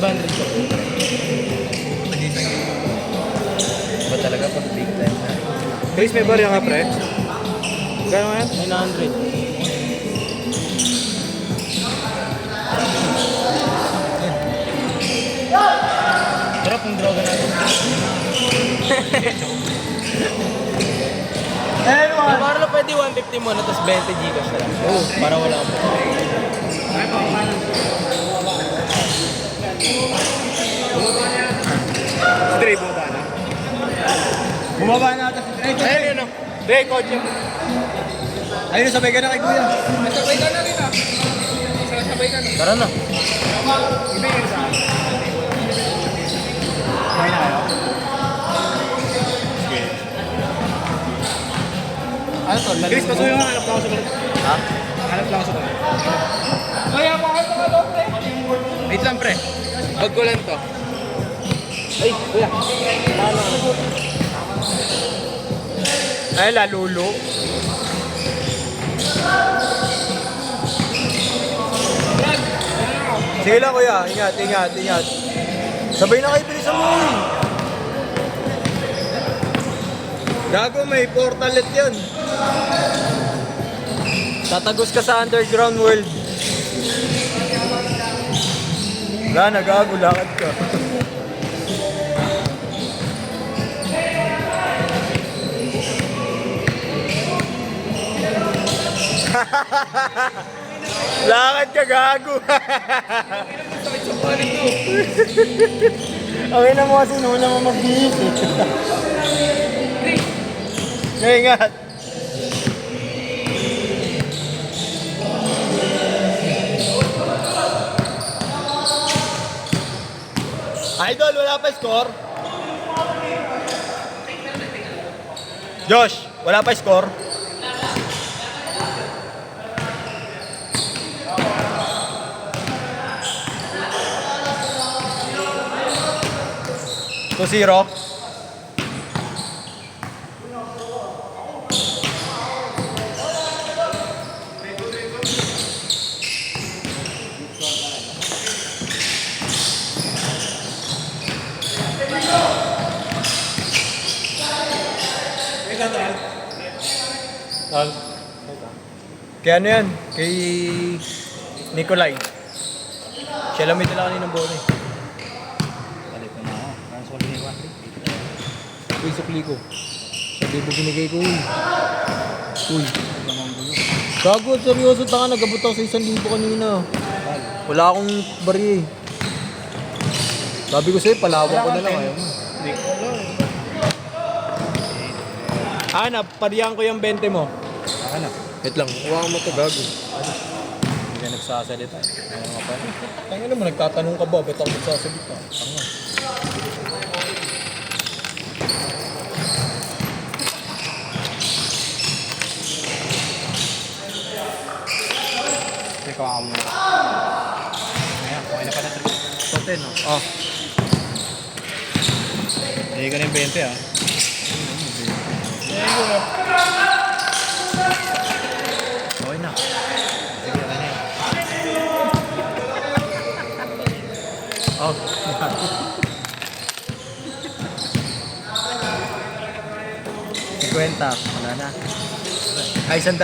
500 ko. Ba talaga pag big time na? Chris, may barya nga pre? Gano'n yan? 900. Sarap yung droga natin. Para lang pwede 150 muna, tapos 20 gigas na lang. Oo, para wala kang Stray, bumaba na. Bumaba na ata si Stray. ayun yun o. Dre, kotse. Ayun, sabay ka na kay Kuya. Sabay ka na rin ah. Sabay ka na. Tara na. Iba yung sa akin. Sabay na kayo? Ano to? Chris, pasuyo nga. Hanap lang ako sa mga. Ha? Hanap lang ako sa mga. Kaya mahal ka daw, pre. Wait lang, pre. Bag ko lang to. Ay, kuya. Ay, lalulo. Sige lang Kuya. Ingat, ingat, ingat. Sabay na kayo, bilisan mo. Gago, may portalet yan. Tatagos ka sa underground world. Wala na, gago, lakad ka. Lakad ka, gago. Okay na mo kasi noon naman mag-iis eh. Ingat. Idol, wala pa score? Josh, wala pa score? To 0. Kaya ano yan? Kay Nikolay. Siya lang may dala kaninang bono eh. Balik na ako. Parang solid na yung Uy, sukli ko. 1,000 binigay ko, uy. Uy. Gago, seryoso tanga. Nagabot ako sa 1,000 kanina. Wala akong bari eh. Sabi ko sa'yo, palawak ko na lang. Ayaw mo. Hanap, pariyan ko yung 20 mo. Ano? Wait lang, huwag mo to gago. Hindi ka nagsasalita. Ano nga pa? Tanga naman, nagtatanong ka ba? Ba't ako nagsasalita? Tanga. Ikaw ako muna. Ayan, okay na pala. Top 10, no? Oh. Hindi ka na yung 20 ah. Okay na. Sige ka na yan. Oh. 50, wala na. Ay, 100.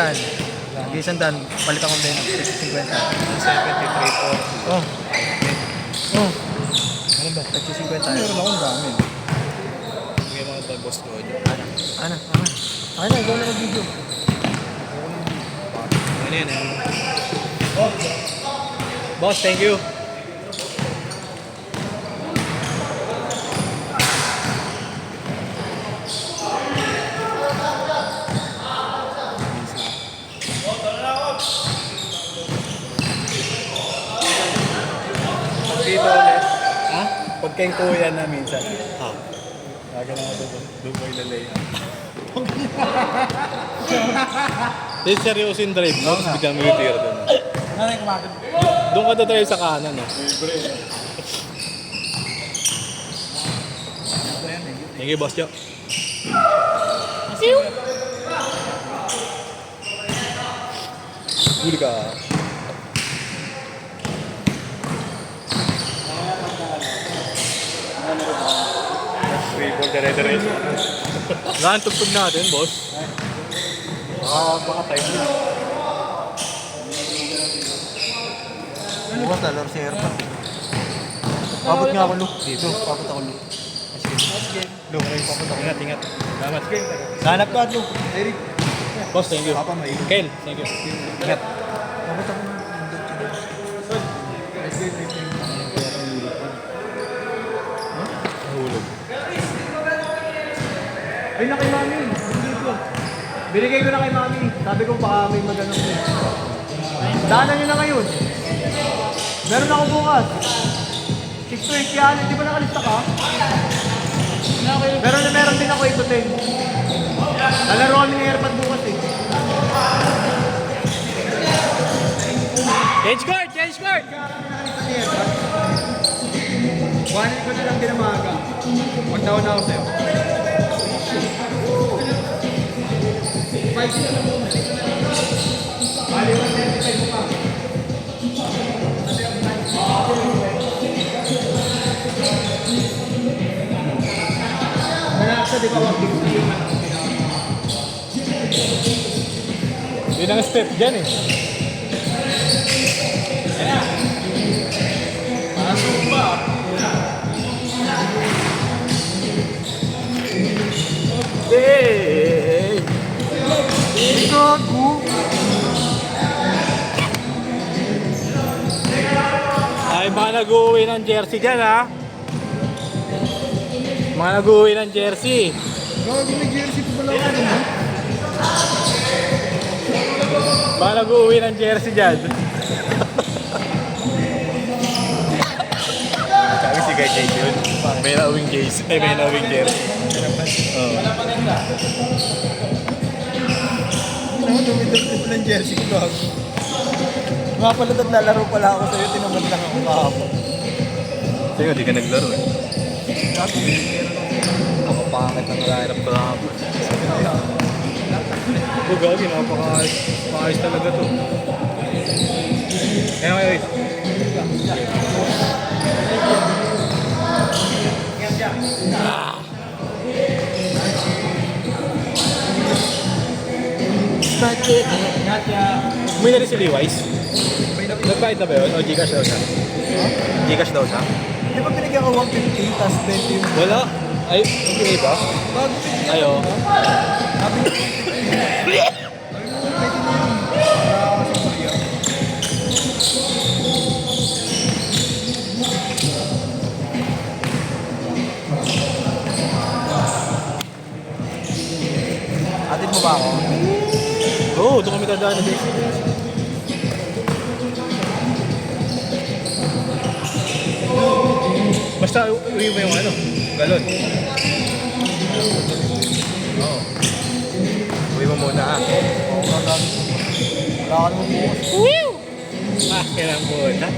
Hindi 100. Palitan ko din. 50. 73 Oh. Oh. Ano ba? 50. Meron akong dami. Sige mga tagos ko. Ana. Ana, ikaw na mag-video. Ano yan eh? Boss, thank you. Dito ulit. Ha? Pag kayong kuya na minsan. Ha? Lagi na ako doon ko ilalay. Hindi seryosin drive. No? Bigyan mo yung tira doon. Nanay kumakas. Doon ka drive sa kanan. No? Thank you, Boss Jo. Huli ka. dire-diretso. Lahat tugtog natin, boss. Baka time din. Bukas lalaro si Erpa. Pabot nga ako, Lu. Dito, pabot ako, Lu. Lu, pabot ako. Ingat. Salamat. Hanap ka, Lu. Eric. Boss, thank you. Papa, may Kel, thank you. Ingat. Pabot ako na. Nahulog. Ay, na kay Mami. Dito. Binigay ko na kay Mami. Sabi ko baka may magandang din. Daanan nyo na ngayon. Meron ako bukas. 6 yan. Hindi ba nakalista ka? Meron din ako ikutin. Lalaro kami ng airpad bukas eh. Change court! Change court! Kuhanin ko na lang din ang maaga. Magtaon na ako sa'yo. Di ba wag Yun ang step dyan eh. Pasok ba? Hey! Ay, mga nag-uwi ng jersey dyan ha. Mga nag-uwi ng jersey. Gago, may jersey pa pala ako naman. Mga nag-uwi ng jersey dyan. Sabi si Guy Jake yun. May nauwing jersey. Ay, may nauwing jersey. Oo. Ano, dumidok ng jersey ko gago. Nga pala naglalaro pala ako sa'yo, tinamad lang ako kahapon. Sa'yo, di ka naglaro eh. Gago, ako pangit ang lineup ko kahapon. Oh, gagi, napaka-ayos talaga to. Anyway, may na rin si Levi's. Nagbayad na ba yun? O Gcash daw siya? Gcash daw siya? Di ba pinigyan ko 150 tas 20 yung Wala. Ay, hindi ba? bago? Ayo. Sabi ko, pwede na yun. Wala ako sa Korea. Atin mo ba ako? Oo, doon kami dadaan na din. Basta uwi mo yung ano, galon. Oo. Uwi mo muna ah. Oo, wala ka naman bukas. Ah, kailangan mo na.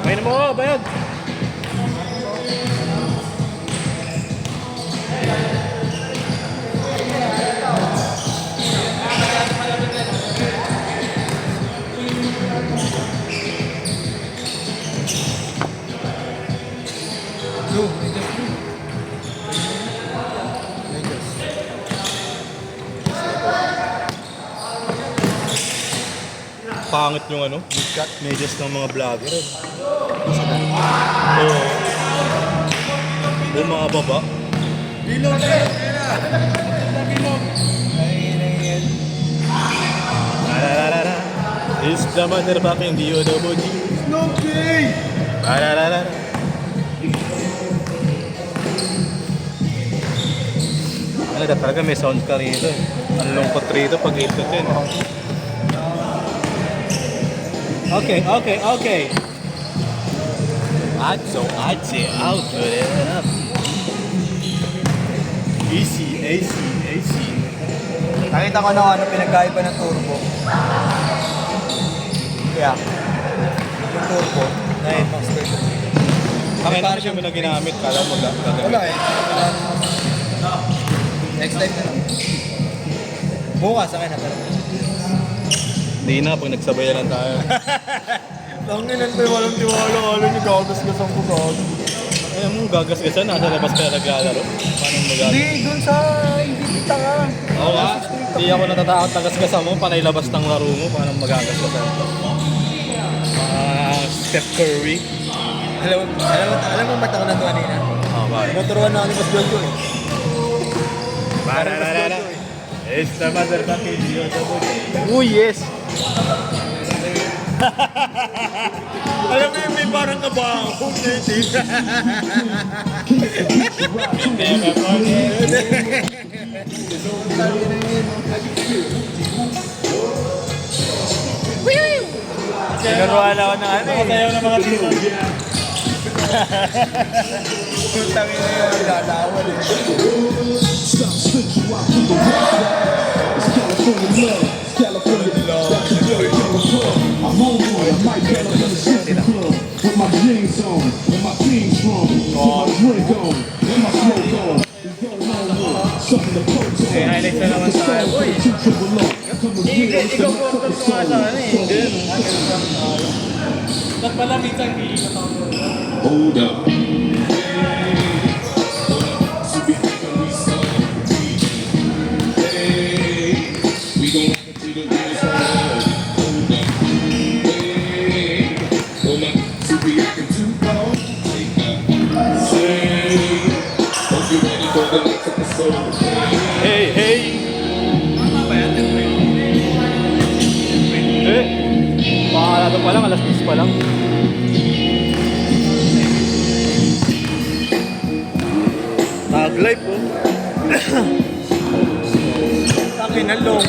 May na mo, bayad. No, just do. Pangit yung ano, Cut. medyas ng mga vlogger. Masa na? Oo. Mga baba. Bilog eh! Bilog! Arararara. Is the mother back in the OWG? Snooki! Arararara. Ano na talaga may sound ka rito. Ang lungkot rito pag ito din. Okay. Atso, out with it up. AC. Nakita ko na ano pinagkaiba ng turbo. Kaya, yung turbo, 9 master. Bakit na siya mo na ginamit? Kala mo gagawin. Wala eh. Next time na lang. Bukas, akin na talaga. Hindi na, pag nagsabayan lang tayo. Tanginan ko yung walang tiwala. Kala niyo gagasgasan ko gago. Ay, mo gagasgasan, nasa labas ka na naglalaro. Paano mo gagasgasan? Hindi, dun sa hindi kita ka. Oo nga, hindi ako natatakot tagasgasan mo, panay labas ng laro mo, paano magagasgasan to? Steph Curry. Alam mo ba't ako nandun kanina? Oh, bakit? Naturuan na ako ni Boss Jojo eh. Para. It's the motherfucking Yoda. Uy, yes! Alam mo yung may parang kabaho na yun. Hindi na po. Nagaruan ako ng ano eh. Sayaw na mga tito. Putang ina yun, lalawan eh. I'm on board, I might get up in the strip club with my jeans on, and my team strong, with my drink on, and my smoke on. We go home with something to post on. highlights na naman tayo. Uy! Ikaw po ito sa ano eh. Ba't pala minsan hindi ka Hold up. We gon' rock it till the wheels fall off. Hold up. Hey, hold up. See we acting too cold. Take a say. Hope you ready for the next episode. Hey! Pakalado pa lang, alas 10 pa lang. Tag life po. Takin na long.